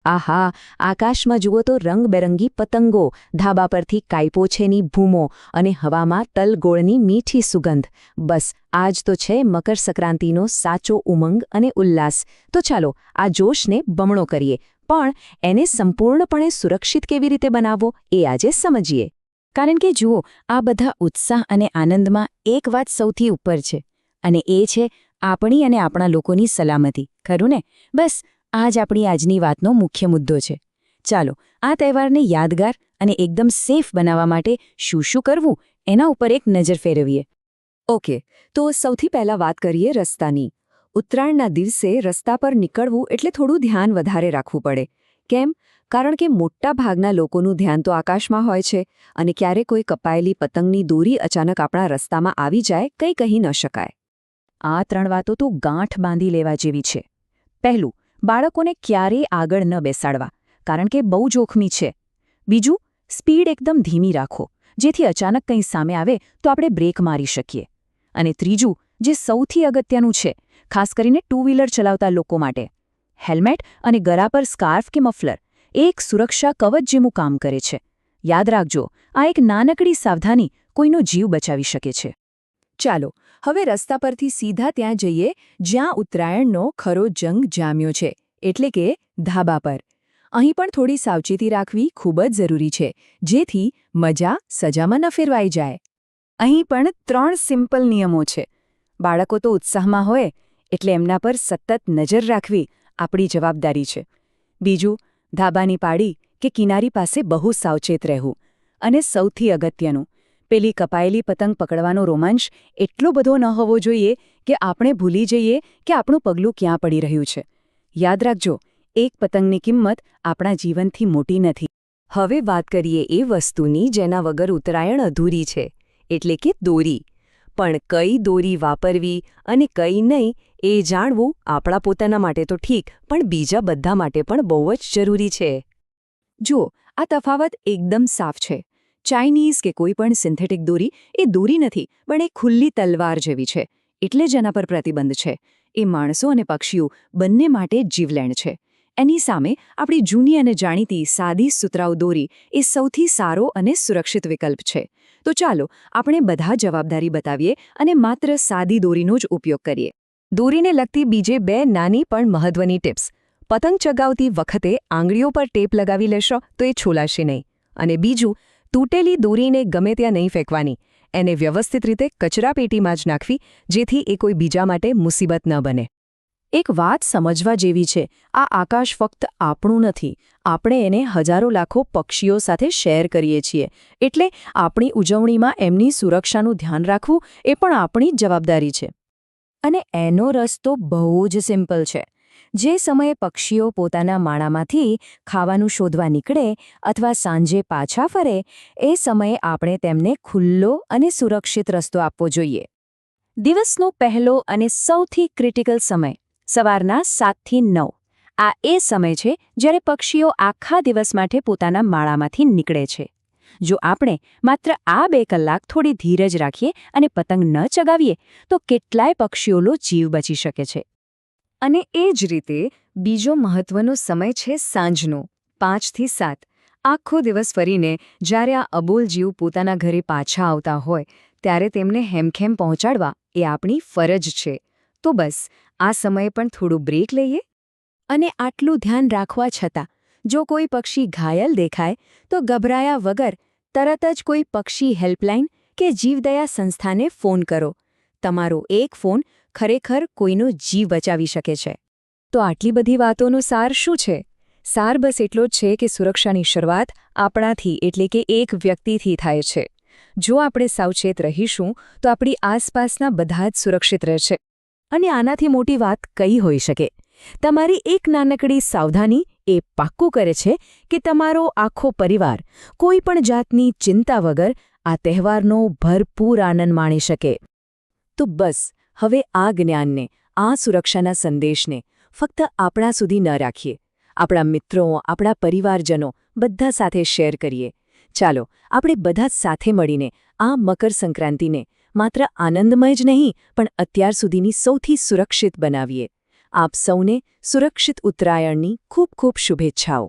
આહા, આકાશમાં જુઓ તો રંગબેરંગી પતંગો, ધાબા પરથી કાઈપોછેની ભૂમો અને હવામાં તલગોળની મીઠી સુગંધ. બસ આ જ તો છે મકર સંક્રાંતિનો સાચો ઉમંગ અને ઉલ્લાસ. તો ચાલો આ જોશને બમણો કરીએ, પણ એને સંપૂર્ણપણે સુરક્ષિત કેવી રીતે બનાવવો એ આજે સમજીએ. કારણ કે જુઓ, આ બધા ઉત્સાહ અને આનંદમાં એક વાત સૌથી ઉપર છે, અને એ છે આપણી અને આપણા લોકોની સલામતી. ખરું ને? બસ આ જ આપણી આજની વાતનો મુખ્ય મુદ્દો છે. ચાલો આ તહેવારને યાદગાર અને એકદમ સેફ બનાવવા માટે શું શું કરવું એના ઉપર એક નજર ફેરવીએ. ઓકે, તો સૌથી પહેલાં વાત કરીએ રસ્તાની. ઉત્તરાયણના દિવસે રસ્તા પર નીકળવું એટલે થોડું ધ્યાન વધારે રાખવું પડે. કેમ? કારણ કે મોટા ભાગના લોકોનું ધ્યાન તો આકાશમાં હોય છે, અને ક્યારે કોઈ કપાયેલી પતંગની દોરી અચાનક આપણા રસ્તામાં આવી જાય કંઈ કહી ન શકાય. આ 3 વાતો તો ગાંઠ બાંધી લેવા જેવી છે. પહેલું, બાળકોને ક્યારેય આગળ ન બેસાડવા, કારણ કે બહુ જોખમી છે. બીજું, સ્પીડ એકદમ ધીમી રાખો, જેથી અચાનક કંઈ સામે આવે તો આપણે બ્રેક મારી શકીએ. અને ત્રીજું, જે સૌથી અગત્યનું છે, ખાસ કરીને 2 વ્હીલર ચલાવતા લોકો માટે, હેલ્મેટ અને ગળા પર સ્કાર્ફ કે મફલર એ એક સુરક્ષા કવચ જેવું કામ કરે છે. યાદ રાખજો, આ એક નાનકડી સાવધાની કોઈનો જીવ બચાવી શકે છે. ચાલો હવે રસ્તા પરથી સીધા ત્યાં જઈએ જ્યાં ઉત્તરાયણનો ખરો જંગ જામ્યો છે, એટલે કે ધાબા પર. અહીં પણ થોડી સાવચેતી રાખવી ખૂબ જ જરૂરી છે, જેથી મજા સજામાં ન ફેરવાઈ જાય. અહીં પણ 3 સિમ્પલ નિયમો છે. બાળકો તો ઉત્સાહમાં હોય એટલે એમના પર સતત નજર રાખવી આપણી જવાબદારી છે. બીજું, ધાબાની પાડી કે કિનારી પાસે બહુ સાવચેત રહેવું. અને સૌથી અગત્યનું, પેલી કપાયેલી પતંગ પકડવાનો રોમાંચ એટલો બધો ન હોવો જોઈએ કે આપણે ભૂલી જઈએ કે આપણું પગલું ક્યાં પડી રહ્યું છે. યાદ રાખજો, એક પતંગની કિંમત આપણા જીવનથી મોટી નથી. હવે વાત કરીએ એ વસ્તુની જેના વગર ઉત્તરાયણ અધૂરી છે, એટલે કે દોરી. પણ કઈ દોરી વાપરવી અને કઈ નહીં એ જાણવું આપણા પોતાના માટે તો ઠીક, પણ બીજા બધા માટે પણ બહુ જ જરૂરી છે. જુઓ, આ તફાવત એકદમ સાફ છે. ચાઇનીઝ કે કોઈ પણ સિન્થેટિક દોરી એ દોરી નથી, પણ એક ખુલ્લી તલવાર જેવી છે, એટલે જ એના પર પ્રતિબંધ છે. એ માણસો અને પક્ષીઓ બંને માટે જીવલેણ છે. એની સામે આપણી જૂની અને જાણીતી સાદી સુતરાઉ દોરી એ સૌથી સારો અને સુરક્ષિત વિકલ્પ છે. તો ચાલો આપણે બધા જવાબદારી બતાવીએ અને માત્ર સાદી દોરીનો જ ઉપયોગ કરીએ. દોરીને લગતી બીજે 2 નાની પણ મહત્વની ટિપ્સ. પતંગ ચગાવતી વખતે આંગળીઓ પર ટેપ લગાવી લેશો તો એ છોલાશે નહીં. અને બીજું, તૂટેલી દોરીને ગમે ત્યાં નહીં ફેંકવાની, એને વ્યવસ્થિત રીતે કચરાપેટીમાં જ નાખવી, જેથી એ કોઈ બીજા માટે મુસીબત ન બને. એક વાત સમજવા જેવી છે, આ આકાશ ફક્ત આપણું નથી, આપણે એને હજારો લાખો પક્ષીઓ સાથે શેર કરીએ છીએ. એટલે આપણી ઉજવણીમાં એમની સુરક્ષાનું ધ્યાન રાખવું એ પણ આપણી જ જવાબદારી છે. અને એનો રસ્તો બહુ જ સિમ્પલ છે. જે સમયે પક્ષીઓ પોતાના માળામાંથી ખાવાનું શોધવા નીકળે અથવા સાંજે પાછા ફરે, એ સમયે આપણે તેમને ખુલ્લો અને સુરક્ષિત રસ્તો આપવો જોઈએ. દિવસનો પહેલો અને સૌથી ક્રિટિકલ સમય, સવારના 7 થી 9. આ એ સમય છે જ્યારે પક્ષીઓ આખા દિવસ માટે પોતાના માળામાંથી નીકળે છે. જો આપણે માત્ર આ 2 કલાક થોડી ધીરજ રાખીએ અને પતંગ ન ચગાવીએ, તો કેટલાય પક્ષીઓનો જીવ બચી શકે છે. અને એ જ રીતે બીજો મહત્વનો સમય છે સાંજનો, 5 થી 7. આખો દિવસ ફરીને જ્યારે આ અબોલ જીવ પોતાના ઘરે પાછા આવતા હોય, ત્યારે તેમને હેમખેમ પહોંચાડવા એ આપણી ફરજ છે. તો બસ આ સમયે પણ થોડું બ્રેક લઈએ. અને આટલું ધ્યાન રાખવા છતાં જો કોઈ પક્ષી ઘાયલ દેખાય તો ગભરાયા વગર તરત જ કોઈ પક્ષી હેલ્પલાઇન કે જીવદયા સંસ્થાને ફોન કરો. તમારો એક ફોન ખરેખર કોઈનો જીવ બચાવી શકે છે. તો આટલી બધી વાતોનો સાર શું છે? સાર બસ એટલો જ છે કે સુરક્ષાની શરૂઆત આપણાથી, એટલે કે એક વ્યક્તિથી થાય છે. જો આપણે સાવચેત રહીશું તો આપણી આસપાસના બધા જ સુરક્ષિત રહેશે. અને આનાથી મોટી વાત કઈ હોઈ શકે? તમારી એક નાનકડી સાવધાની એ પાક્કું કરે છે કે તમારો આખો પરિવાર કોઈ પણ જાતની ચિંતા વગર આ તહેવારનો ભરપૂર આનંદ માણી શકે. તો બસ હવે આ જ્ઞાનને, આ સુરક્ષાના સંદેશને ફક્ત આપણા સુધી ન રાખીએ. આપણા મિત્રો, આપણા પરિવારજનો બધા સાથે શેર કરીએ. ચાલો આપણે બધા સાથે મળીને આ મકર સંક્રાંતિને માત્ર આનંદમય જ નહીં, પણ અત્યાર સુધીની સૌથી સુરક્ષિત બનાવીએ. આપ સૌને સુરક્ષિત ઉત્તરાયણની ખૂબ ખૂબ શુભેચ્છાઓ.